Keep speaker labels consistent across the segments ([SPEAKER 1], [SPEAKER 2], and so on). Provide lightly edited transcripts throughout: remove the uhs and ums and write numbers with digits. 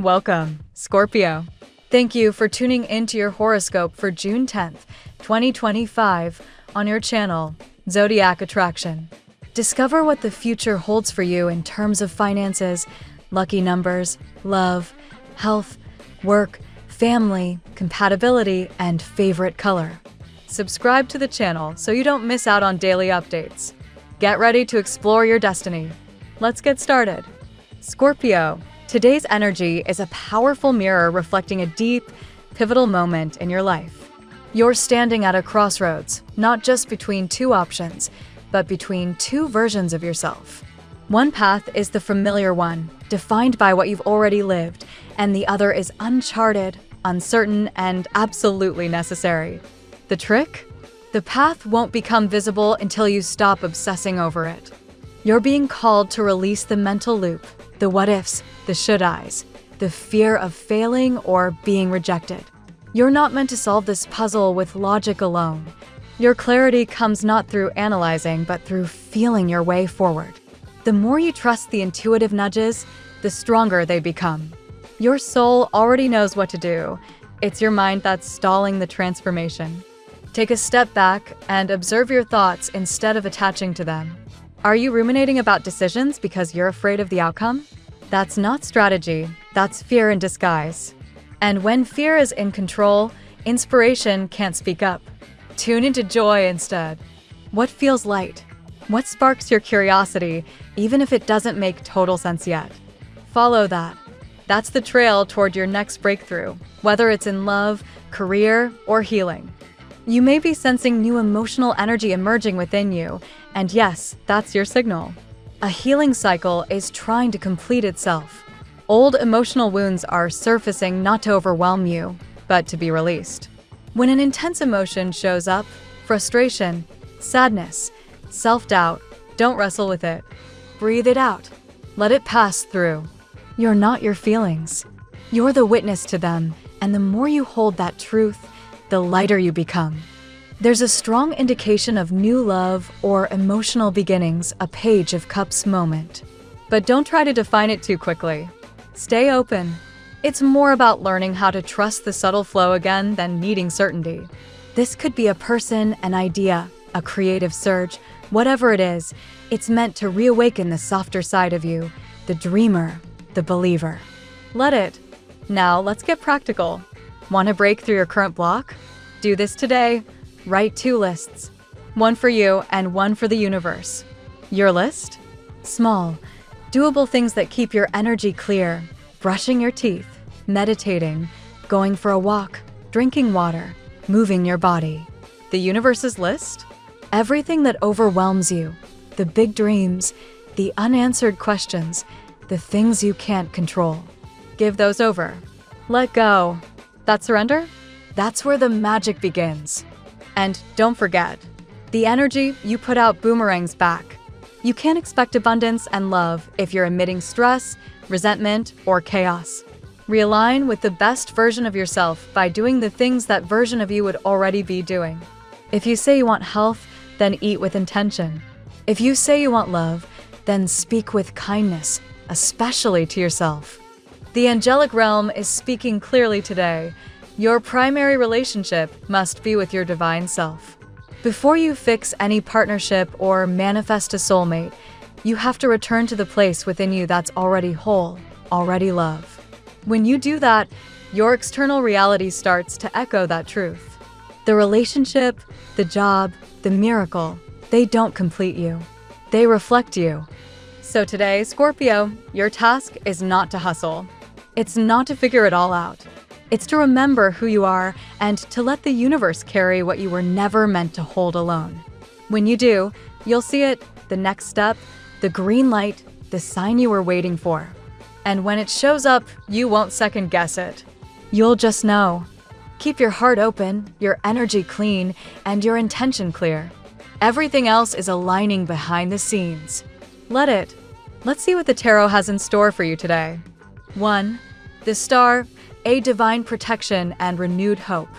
[SPEAKER 1] Welcome, Scorpio. Thank you for tuning into your horoscope for June 10th, 2025 on your channel, Zodiac Attraction. Discover what the future holds for you in terms of finances, lucky numbers, love, health, work, family, compatibility, and favorite color. Subscribe to the channel so you don't miss out on daily updates. Get ready to explore your destiny. Let's get started. Scorpio. Today's energy is a powerful mirror reflecting a deep, pivotal moment in your life. You're standing at a crossroads, not just between two options, but between two versions of yourself. One path is the familiar one, defined by what you've already lived, and the other is uncharted, uncertain, and absolutely necessary. The trick? The path won't become visible until you stop obsessing over it. You're being called to release the mental loop, the what-ifs, the should-Is, the fear of failing or being rejected. You're not meant to solve this puzzle with logic alone. Your clarity comes not through analyzing, but through feeling your way forward. The more you trust the intuitive nudges, the stronger they become. Your soul already knows what to do. It's your mind that's stalling the transformation. Take a step back and observe your thoughts instead of attaching to them. Are you ruminating about decisions because you're afraid of the outcome? That's not strategy, that's fear in disguise. And when fear is in control, inspiration can't speak up. Tune into joy instead. What feels light? What sparks your curiosity, even if it doesn't make total sense yet? Follow that. That's the trail toward your next breakthrough, whether it's in love, career, or healing. You may be sensing new emotional energy emerging within you, and yes, that's your signal. A healing cycle is trying to complete itself. Old emotional wounds are surfacing not to overwhelm you, but to be released. When an intense emotion shows up, frustration, sadness, self-doubt, don't wrestle with it. Breathe it out. Let it pass through. You're not your feelings. You're the witness to them, and the more you hold that truth, the lighter you become. There's a strong indication of new love or emotional beginnings, a Page of Cups moment. But don't try to define it too quickly. Stay open. It's more about learning how to trust the subtle flow again than needing certainty. This could be a person, an idea, a creative surge, whatever it is, it's meant to reawaken the softer side of you, the dreamer, the believer. Let it. Now let's get practical. Want to break through your current block? Do this today. Write 2 lists. One for you and one for the universe. Your list? Small, doable things that keep your energy clear. Brushing your teeth, meditating, going for a walk, drinking water, moving your body. The universe's list? Everything that overwhelms you. The big dreams, the unanswered questions, the things you can't control. Give those over. Let go. That surrender? That's where the magic begins. And don't forget, the energy you put out boomerangs back. You can't expect abundance and love if you're emitting stress, resentment, or chaos. Realign with the best version of yourself by doing the things that version of you would already be doing. If you say you want health, then eat with intention. If you say you want love, then speak with kindness, especially to yourself. The angelic realm is speaking clearly today. Your primary relationship must be with your divine self. Before you fix any partnership or manifest a soulmate, you have to return to the place within you that's already whole, already love. When you do that, your external reality starts to echo that truth. The relationship, the job, the miracle, they don't complete you. They reflect you. So today, Scorpio, your task is not to hustle. It's not to figure it all out. It's to remember who you are and to let the universe carry what you were never meant to hold alone. When you do, you'll see it, the next step, the green light, the sign you were waiting for. And when it shows up, you won't second guess it. You'll just know. Keep your heart open, your energy clean, and your intention clear. Everything else is aligning behind the scenes. Let it. Let's see what the tarot has in store for you today. 1. The Star, a divine protection and renewed hope.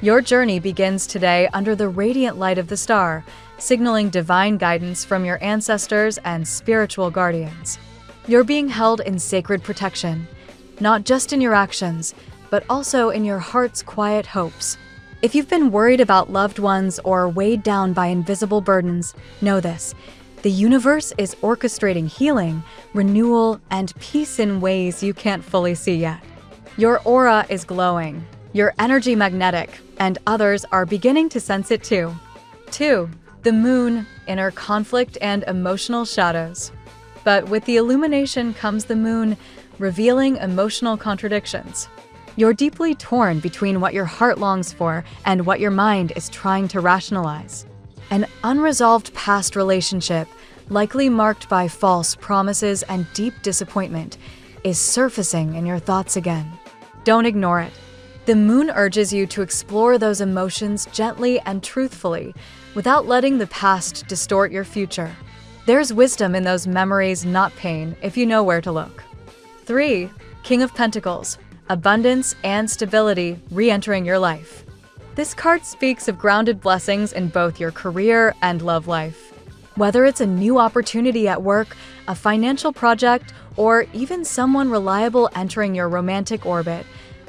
[SPEAKER 1] Your journey begins today under the radiant light of the star, signaling divine guidance from your ancestors and spiritual guardians. You're being held in sacred protection. not just in your actions, but also in your heart's quiet hopes. If you've been worried about loved ones or weighed down by invisible burdens, know this: the universe is orchestrating healing, renewal, and peace in ways you can't fully see yet. Your aura is glowing, your energy magnetic, and others are beginning to sense it too. 2. The moon, inner conflict and emotional shadows. But with the illumination comes the moon, revealing emotional contradictions. You're deeply torn between what your heart longs for and what your mind is trying to rationalize. An unresolved past relationship, likely marked by false promises and deep disappointment, is surfacing in your thoughts again. Don't ignore it. The moon urges you to explore those emotions gently and truthfully, without letting the past distort your future. There's wisdom in those memories, not pain, if you know where to look. 3. King of Pentacles, abundance and stability re-entering your life. This card speaks of grounded blessings in both your career and love life. Whether it's a new opportunity at work, a financial project, or even someone reliable entering your romantic orbit,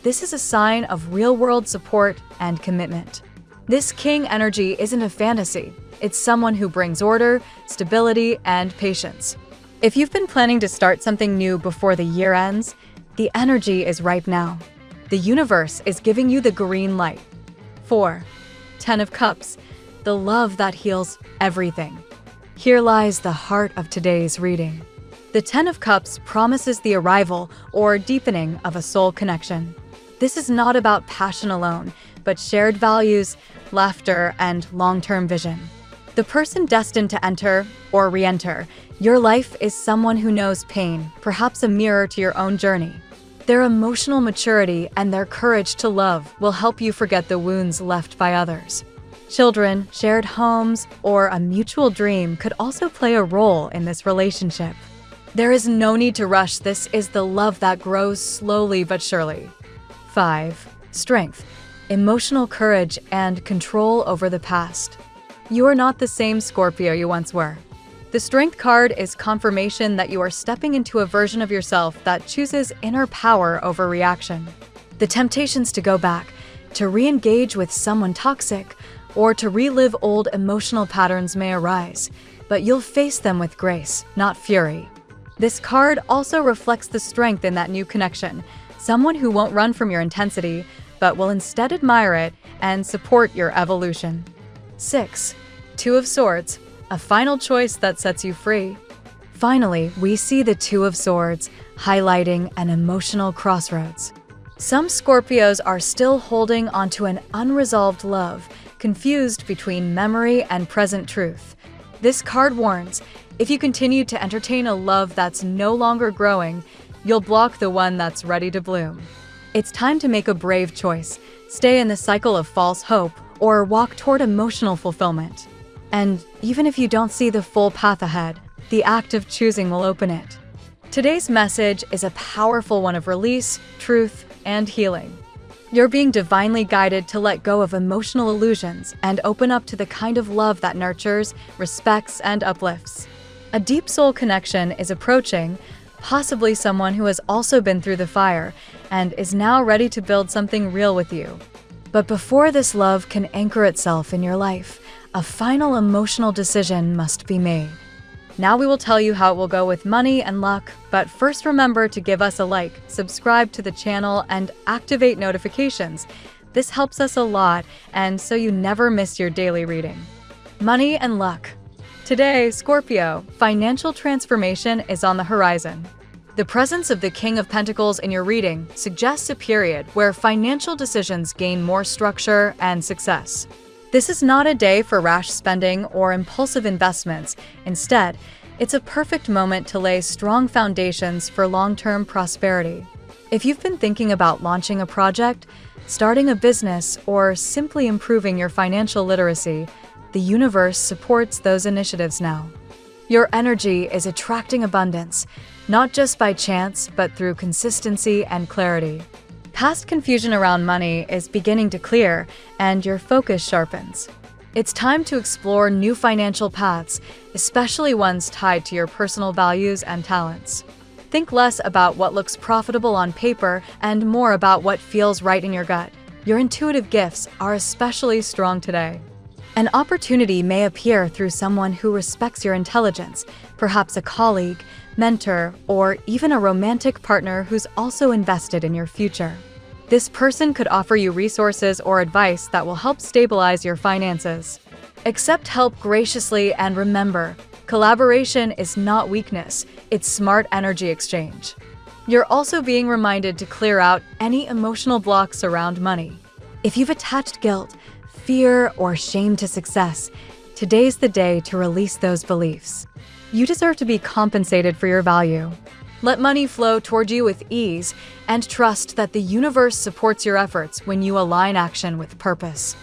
[SPEAKER 1] this is a sign of real-world support and commitment. This king energy isn't a fantasy. It's someone who brings order, stability, and patience. If you've been planning to start something new before the year ends, the energy is ripe now. The universe is giving you the green light. 4. Ten of Cups, the love that heals everything. Here lies the heart of today's reading. The Ten of Cups promises the arrival or deepening of a soul connection. This is not about passion alone, but shared values, laughter, and long-term vision. The person destined to enter or re-enter your life is someone who knows pain, perhaps a mirror to your own journey. Their emotional maturity and their courage to love will help you forget the wounds left by others. Children, shared homes, or a mutual dream could also play a role in this relationship. There is no need to rush. This is the love that grows slowly but surely. 5. Strength, emotional courage, and control over the past. You are not the same Scorpio you once were. The Strength card is confirmation that you are stepping into a version of yourself that chooses inner power over reaction. The temptations to go back, to re-engage with someone toxic, or to relive old emotional patterns may arise, but you'll face them with grace, not fury. This card also reflects the strength in that new connection, someone who won't run from your intensity, but will instead admire it and support your evolution. 6. Two of Swords, a final choice that sets you free. Finally, we see the Two of Swords, highlighting an emotional crossroads. Some Scorpios are still holding onto an unresolved love, confused between memory and present truth. This card warns, if you continue to entertain a love that's no longer growing, you'll block the one that's ready to bloom. It's time to make a brave choice, stay in the cycle of false hope, or walk toward emotional fulfillment. And even if you don't see the full path ahead, the act of choosing will open it. Today's message is a powerful one of release, truth, and healing. You're being divinely guided to let go of emotional illusions and open up to the kind of love that nurtures, respects, and uplifts. A deep soul connection is approaching, possibly someone who has also been through the fire and is now ready to build something real with you. But before this love can anchor itself in your life, a final emotional decision must be made. Now we will tell you how it will go with money and luck, but first remember to give us a like, subscribe to the channel, and activate notifications. This helps us a lot, and so you never miss your daily reading. Money and luck. Today, Scorpio, financial transformation is on the horizon. The presence of the King of Pentacles in your reading suggests a period where financial decisions gain more structure and success. This is not a day for rash spending or impulsive investments. Instead, it's a perfect moment to lay strong foundations for long-term prosperity. If you've been thinking about launching a project, starting a business, or simply improving your financial literacy, the universe supports those initiatives now. Your energy is attracting abundance, not just by chance, but through consistency and clarity. Past confusion around money is beginning to clear, and your focus sharpens. It's time to explore new financial paths, especially ones tied to your personal values and talents. Think less about what looks profitable on paper and more about what feels right in your gut. Your intuitive gifts are especially strong today. An opportunity may appear through someone who respects your intelligence, perhaps a colleague, mentor, or even a romantic partner who's also invested in your future. This person could offer you resources or advice that will help stabilize your finances. Accept help graciously and remember, collaboration is not weakness, it's smart energy exchange. You're also being reminded to clear out any emotional blocks around money. If you've attached guilt, fear, or shame to success, today's the day to release those beliefs. You deserve to be compensated for your value. Let money flow toward you with ease and trust that the universe supports your efforts when you align action with purpose.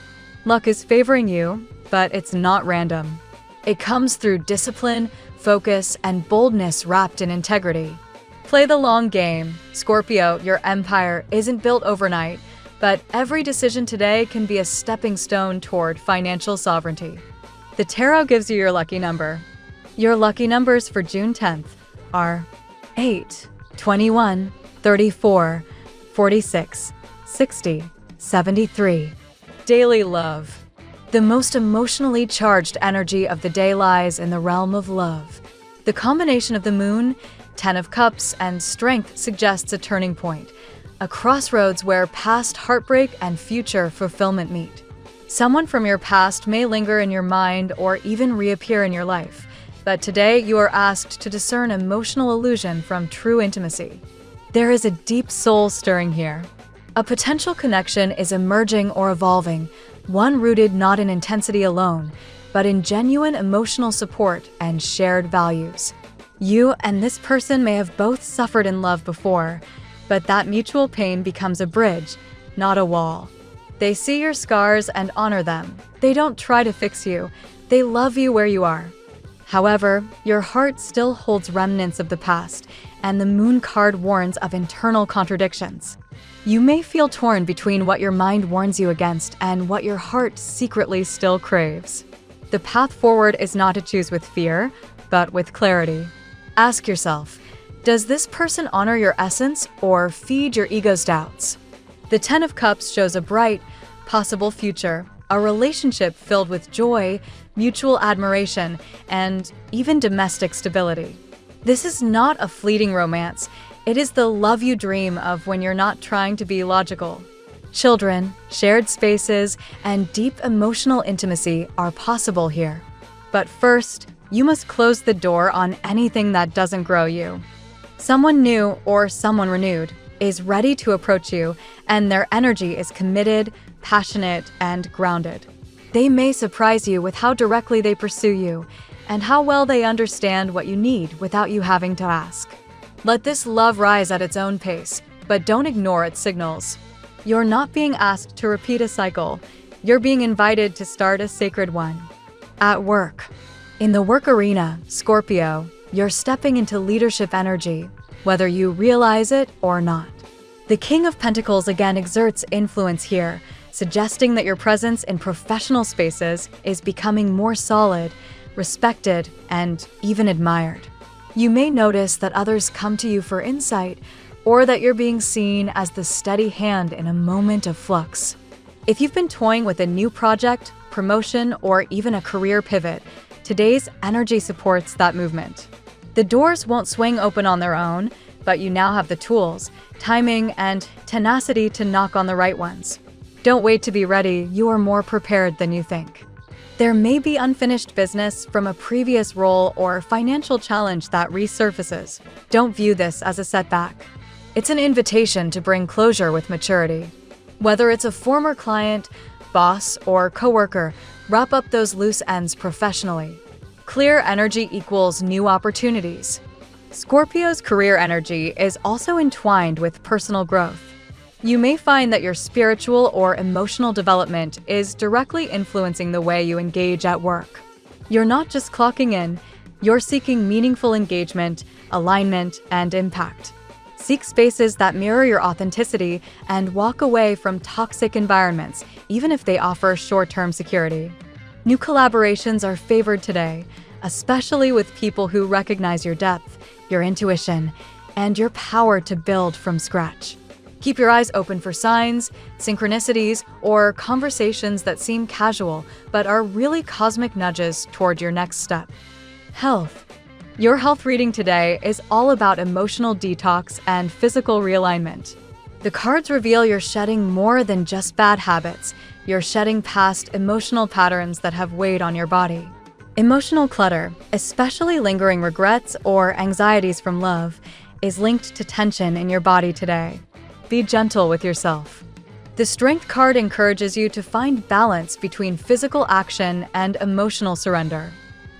[SPEAKER 1] Luck is favoring you, but it's not random. It comes through discipline, focus, and boldness wrapped in integrity. Play the long game. Scorpio, your empire isn't built overnight, but every decision today can be a stepping stone toward financial sovereignty. The tarot gives you your lucky number. Your lucky numbers for June 10th are 8, 21, 34, 46, 60, 73. Daily love. The most emotionally charged energy of the day lies in the realm of love. The combination of the moon, 10 of cups, and strength suggests a turning point, a crossroads where past heartbreak and future fulfillment meet. Someone from your past may linger in your mind or even reappear in your life, but today you are asked to discern emotional illusion from true intimacy. There is a deep soul stirring here. A potential connection is emerging or evolving, one rooted not in intensity alone, but in genuine emotional support and shared values. You and this person may have both suffered in love before, but that mutual pain becomes a bridge, not a wall. They see your scars and honor them. They don't try to fix you. They love you where you are. However, your heart still holds remnants of the past, and the moon card warns of internal contradictions. You may feel torn between what your mind warns you against and what your heart secretly still craves. The path forward is not to choose with fear, but with clarity. Ask yourself, does this person honor your essence or feed your ego's doubts? The 10 of Cups shows a bright, possible future, a relationship filled with joy, mutual admiration, and even domestic stability. This is not a fleeting romance. It is the love you dream of when you're not trying to be logical. Children, shared spaces, and deep emotional intimacy are possible here. But first, you must close the door on anything that doesn't grow you. Someone new or someone renewed is ready to approach you, and their energy is committed, passionate, and grounded. They may surprise you with how directly they pursue you and how well they understand what you need without you having to ask. Let this love rise at its own pace, but don't ignore its signals. You're not being asked to repeat a cycle. You're being invited to start a sacred one. At work. In the work arena, Scorpio, you're stepping into leadership energy, whether you realize it or not. The King of Pentacles again exerts influence here, suggesting that your presence in professional spaces is becoming more solid, respected, and even admired. You may notice that others come to you for insight, or that you're being seen as the steady hand in a moment of flux. If you've been toying with a new project, promotion, or even a career pivot, today's energy supports that movement. The doors won't swing open on their own, but you now have the tools, timing, and tenacity to knock on the right ones. Don't wait to be ready, you are more prepared than you think. There may be unfinished business from a previous role or financial challenge that resurfaces. Don't view this as a setback. It's an invitation to bring closure with maturity. Whether it's a former client, boss, or coworker, wrap up those loose ends professionally. Clear energy equals new opportunities. Scorpio's career energy is also entwined with personal growth. You may find that your spiritual or emotional development is directly influencing the way you engage at work. You're not just clocking in, you're seeking meaningful engagement, alignment, and impact. Seek spaces that mirror your authenticity and walk away from toxic environments, even if they offer short-term security. New collaborations are favored today, especially with people who recognize your depth, your intuition, and your power to build from scratch. Keep your eyes open for signs, synchronicities, or conversations that seem casual but are really cosmic nudges toward your next step. Health. Your health reading today is all about emotional detox and physical realignment. The cards reveal you're shedding more than just bad habits. You're shedding past emotional patterns that have weighed on your body. Emotional clutter, especially lingering regrets or anxieties from love, is linked to tension in your body today. Be gentle with yourself. The Strength card encourages you to find balance between physical action and emotional surrender.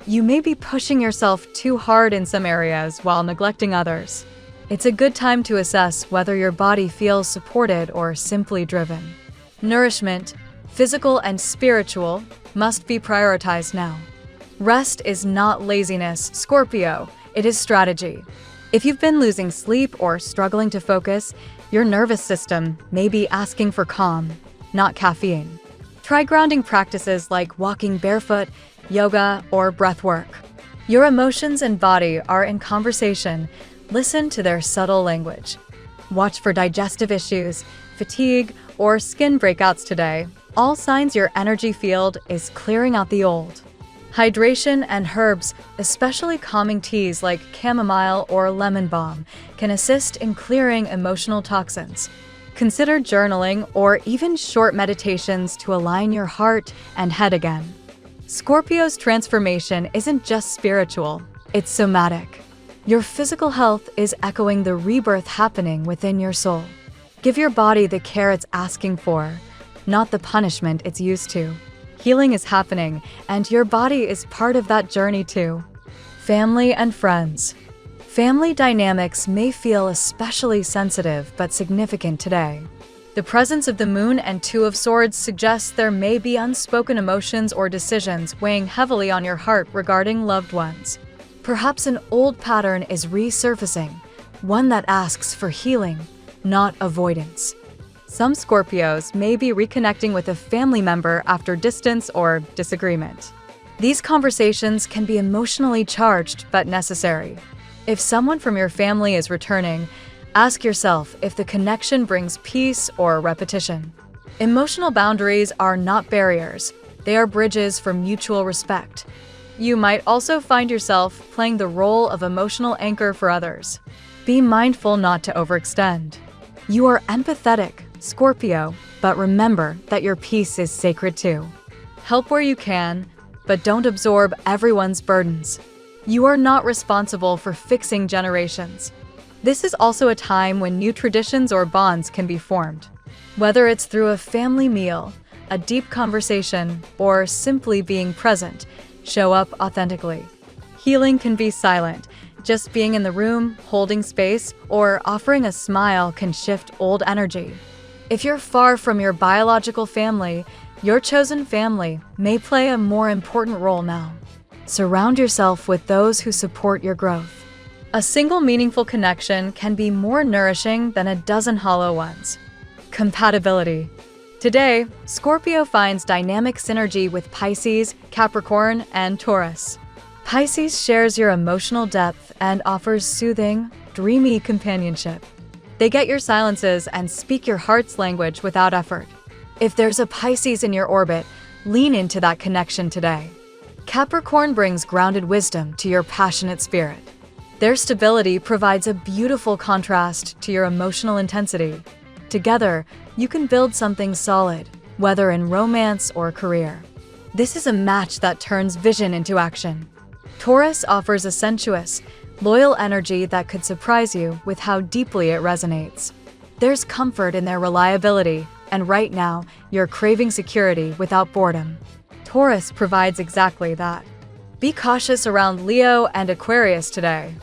[SPEAKER 1] You may be pushing yourself too hard in some areas while neglecting others. It's a good time to assess whether your body feels supported or simply driven. Nourishment, physical and spiritual, must be prioritized now. Rest is not laziness, Scorpio. It is strategy. If you've been losing sleep or struggling to focus, your nervous system may be asking for calm, not caffeine. Try grounding practices like walking barefoot, yoga, or breath work. Your emotions and body are in conversation. Listen to their subtle language. Watch for digestive issues, fatigue, or skin breakouts today. All signs your energy field is clearing out the old. Hydration and herbs, especially calming teas like chamomile or lemon balm, can assist in clearing emotional toxins. Consider journaling or even short meditations to align your heart and head again. Scorpio's transformation isn't just spiritual, it's somatic. Your physical health is echoing the rebirth happening within your soul. Give your body the care it's asking for, not the punishment it's used to. Healing is happening, and your body is part of that journey too. Family and friends. Family dynamics may feel especially sensitive but significant today. The presence of the Moon and Two of Swords suggests there may be unspoken emotions or decisions weighing heavily on your heart regarding loved ones. Perhaps an old pattern is resurfacing, one that asks for healing, not avoidance. Some Scorpios may be reconnecting with a family member after distance or disagreement. These conversations can be emotionally charged but necessary. If someone from your family is returning, ask yourself if the connection brings peace or repetition. Emotional boundaries are not barriers, they are bridges for mutual respect. You might also find yourself playing the role of emotional anchor for others. Be mindful not to overextend. You are empathetic, Scorpio, but remember that your peace is sacred too. Help where you can, but don't absorb everyone's burdens. You are not responsible for fixing generations. This is also a time when new traditions or bonds can be formed. Whether it's through a family meal, a deep conversation, or simply being present, show up authentically. Healing can be silent. Just being in the room, holding space, or offering a smile can shift old energy. If you're far from your biological family, your chosen family may play a more important role now. Surround yourself with those who support your growth. A single meaningful connection can be more nourishing than a dozen hollow ones. Compatibility. Today, Scorpio finds dynamic synergy with Pisces, Capricorn, and Taurus. Pisces shares your emotional depth and offers soothing, dreamy companionship. They get your silences and speak your heart's language without effort. If there's a Pisces in your orbit, lean into that connection today. Capricorn brings grounded wisdom to your passionate spirit. Their stability provides a beautiful contrast to your emotional intensity. Together, you can build something solid, whether in romance or career. This is a match that turns vision into action. Taurus offers a sensuous, loyal energy that could surprise you with how deeply it resonates. There's comfort in their reliability, and right now, you're craving security without boredom. Taurus provides exactly that. Be cautious around Leo and Aquarius today.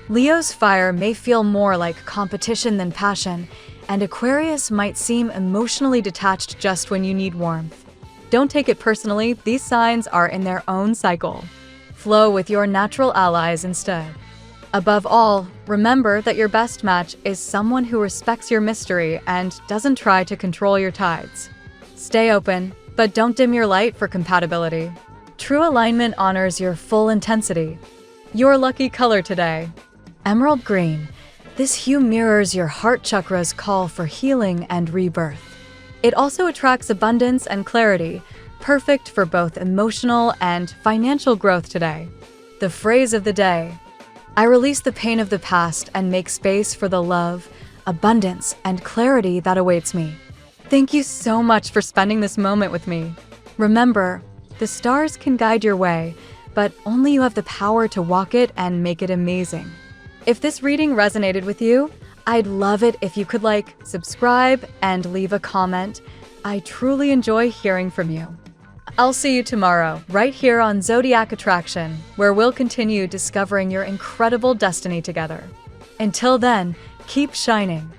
[SPEAKER 1] Leo's fire may feel more like competition than passion, and Aquarius might seem emotionally detached just when you need warmth. Don't take it personally, these signs are in their own cycle. Flow with your natural allies instead. Above all, remember that your best match is someone who respects your mystery and doesn't try to control your tides. Stay open, but don't dim your light for compatibility. True alignment honors your full intensity. Your lucky color today: emerald green. This hue mirrors your heart chakra's call for healing and rebirth. It also attracts abundance and clarity, perfect for both emotional and financial growth today. The phrase of the day: I release the pain of the past and make space for the love, abundance, and clarity that awaits me. Thank you so much for spending this moment with me. Remember, the stars can guide your way, but only you have the power to walk it and make it amazing. If this reading resonated with you, I'd love it if you could subscribe, and leave a comment. I truly enjoy hearing from you. I'll see you tomorrow, right here on Zodiac Attraction, where we'll continue discovering your incredible destiny together. Until then, keep shining.